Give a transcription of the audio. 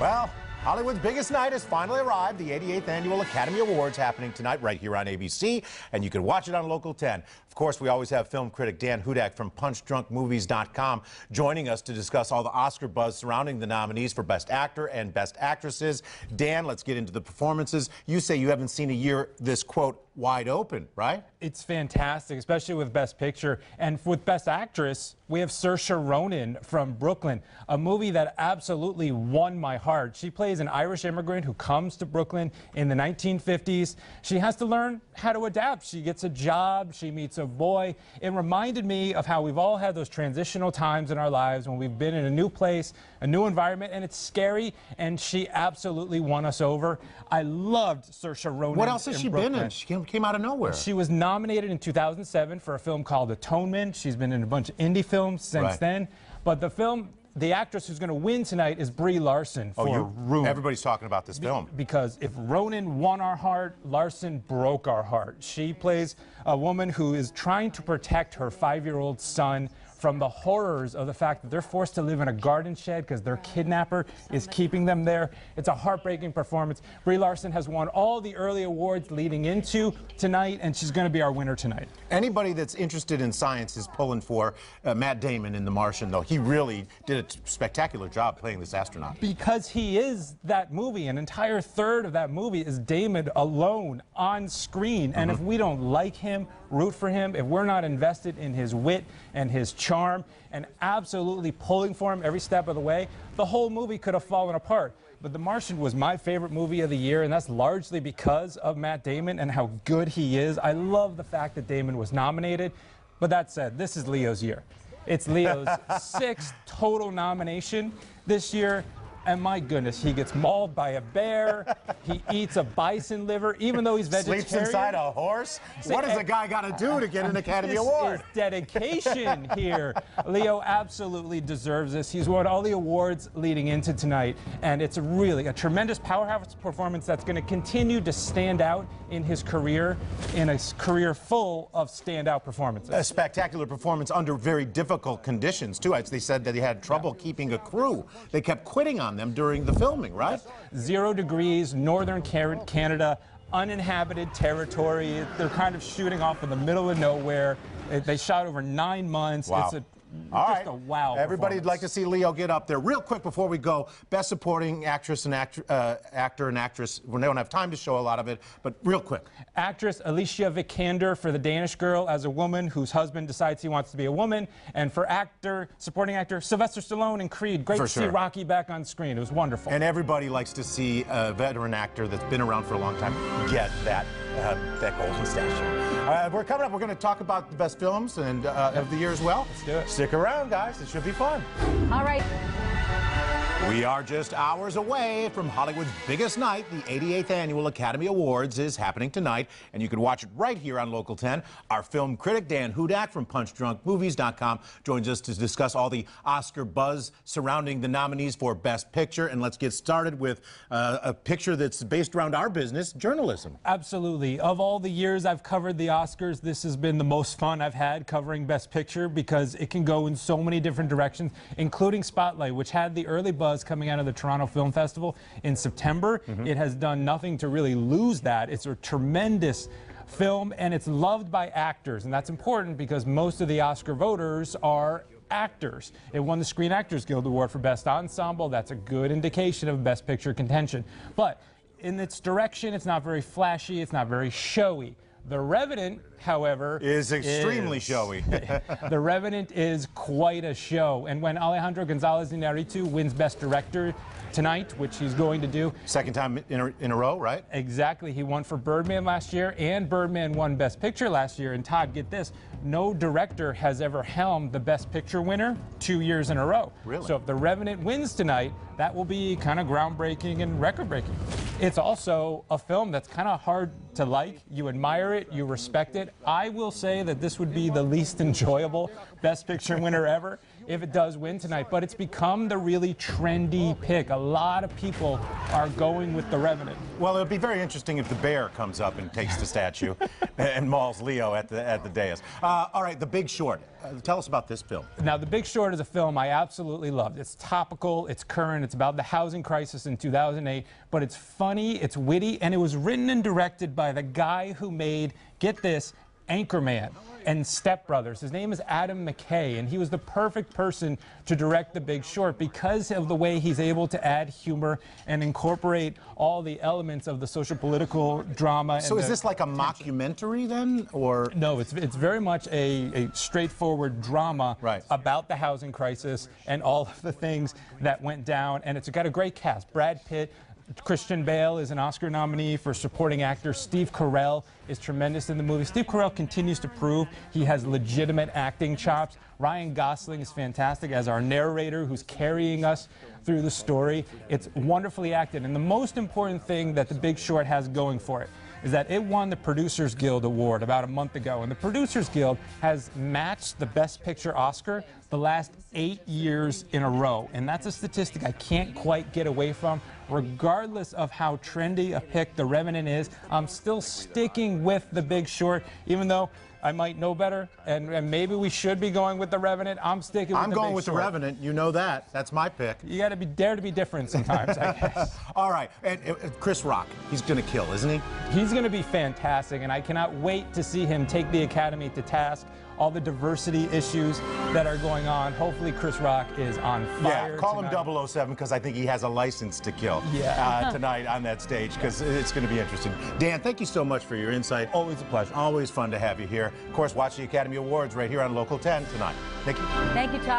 Well, Hollywood's biggest night has finally arrived. The 88th Annual Academy Awards happening tonight right here on ABC, and you can watch it on Local 10. Of course, we always have film critic Dan Hudak from PunchDrunkMovies.com joining us to discuss all the Oscar buzz surrounding the nominees for Best Actor and Best Actresses. Dan, let's get into the performances. You say you haven't seen a year this, quote, wide open, right? It's fantastic, especially with Best Picture. And with Best Actress, we have Saoirse Ronan from Brooklyn, a movie that absolutely won my heart. She plays an Irish immigrant who comes to Brooklyn in the 1950s. She has to learn how to adapt. She gets a job, she meets a boy. It reminded me of how we've all had those transitional times in our lives when we've been in a new place, a new environment, and it's scary, and she absolutely won us over. I loved Saoirse Ronan. What else has she been in? She came out of nowhere. She was nominated in 2007 for a film called Atonement. She's been in a bunch of indie films since then. But the actress who's going to win tonight is Brie Larson for Room. Everybody's talking about this film. Because if Ronan won our heart, Larson broke our heart. She plays a woman who is trying to protect her 5-year-old son from the horrors of the fact that they're forced to live in a garden shed because their kidnapper is keeping them there. It's a heartbreaking performance. Brie Larson has won all the early awards leading into tonight, and she's going to be our winner tonight. Anybody that's interested in science is pulling for Matt Damon in The Martian, though. He really did a spectacular job playing this astronaut. Because he is that movie. An entire third of that movie is Damon alone on screen. And if we don't like him, root for him, if we're not invested in his wit and his charm and absolutely pulling for him every step of the way, the whole movie could have fallen apart. But The Martian was my favorite movie of the year, and that's largely because of Matt Damon and how good he is. I love the fact that Damon was nominated. But that said, this is Leo's year. It's Leo's 6th total nomination this year. And my goodness, he gets mauled by a bear. He eats a bison liver, even though he's vegetarian. Sleeps inside a horse? What does a guy got to do to get an Academy Award? This is dedication here. Leo absolutely deserves this. He's won all the awards leading into tonight, and it's really a tremendous powerhouse performance that's going to continue to stand out in his career, in a career full of standout performances. A spectacular performance under very difficult conditions, too. They said that he had trouble keeping a crew. They kept quitting on them during the filming, right? 0 degrees, northern Canada, uninhabited territory. They're kind of shooting off in the middle of nowhere. They shot over 9 months. Wow. It's just a wow. Everybody'd like to see Leo get up there. Real quick before we go, Best Supporting Actress and Actor and Actress. We don't have time to show a lot of it, but real quick. Actress Alicia Vikander for The Danish Girl as a woman whose husband decides he wants to be a woman. And for supporting actor, Sylvester Stallone in Creed. Great to see Rocky back on screen. It was wonderful. And everybody likes to see a veteran actor that's been around for a long time get that golden statue. We're coming up. We're going to talk about the best films and of the year as well. Let's do it. Stick around, guys. It should be fun. All right. We are just hours away from Hollywood's biggest night. The 88th Annual Academy Awards is happening tonight, and you can watch it right here on Local 10. Our film critic, Dan Hudak from PunchDrunkMovies.com, joins us to discuss all the Oscar buzz surrounding the nominees for Best Picture. And let's get started with a picture that's based around our business, journalism. Absolutely. Of all the years I've covered the Oscars, this has been the most fun I've had covering Best Picture because it can go in so many different directions, including Spotlight, which had the early buzz coming out of the Toronto Film Festival in September. It has done nothing to really lose that. It's a tremendous film, and it's loved by actors, and that's important because most of the Oscar voters are actors. It won the Screen Actors Guild Award for Best Ensemble. That's a good indication of Best Picture contention. But in its direction, it's not very flashy, it's not very showy. The Revenant, however, is extremely showy. The Revenant is quite a show. And when Alejandro González Iñárritu wins Best Director tonight, which he's going to do. Second time in a row, right? Exactly. He won for Birdman last year, and Birdman won Best Picture last year. And Todd, get this, no director has ever helmed the Best Picture winner 2 years in a row. Really? So if The Revenant wins tonight, that will be kind of groundbreaking and record-breaking. It's also a film that's kind of hard to like. You admire it, you respect it. I will say that this would be the least enjoyable Best Picture winner ever. if it does win tonight, but it's become the really trendy pick. A lot of people are going with The Revenant. Well, it would be very interesting if the bear comes up and takes the statue and mauls Leo at the dais. All right, The Big Short. Tell us about this film. Now, The Big Short is a film I absolutely loved. It's topical, it's current, it's about the housing crisis in 2008, but it's funny, it's witty, and it was written and directed by the guy who made, get this, Anchorman and Step Brothers. His name is Adam McKay, and he was the perfect person to direct The Big Short because of the way he's able to add humor and incorporate all the elements of the social political drama. So is this like a mockumentary then, or? No, it's very much a straightforward drama about the housing crisis and all of the things that went down, and it's got a great cast. Brad Pitt, Christian Bale is an Oscar nominee for supporting actor. Steve Carell is tremendous in the movie. Steve Carell continues to prove he has legitimate acting chops. Ryan Gosling is fantastic as our narrator who's carrying us through the story. It's wonderfully acted, and the most important thing that The Big Short has going for it is that it won the Producers Guild Award about a month ago, and the Producers Guild has matched the Best Picture Oscar the last 8 years in a row, and that's a statistic I can't quite get away from. Regardless of how trendy a pick The Revenant is, I'm still sticking with The Big Short, even though I might know better, and maybe we should be going with The Revenant. I'm sticking with The Big Short. I'm going with The Revenant. You know that. That's my pick. You got to dare to be different sometimes, I guess. All right. And Chris Rock, he's going to kill, isn't he? He's going to be fantastic, and I cannot wait to see him take the Academy to task. All the diversity issues that are going on. Hopefully Chris Rock is on fire. Yeah, call him 007 because I think he has a license to kill tonight on that stage, because it's going to be interesting. Dan, thank you so much for your insight. Always a pleasure. Always fun to have you here. Of course, watch the Academy Awards right here on Local 10 tonight. Thank you. Thank you, Todd.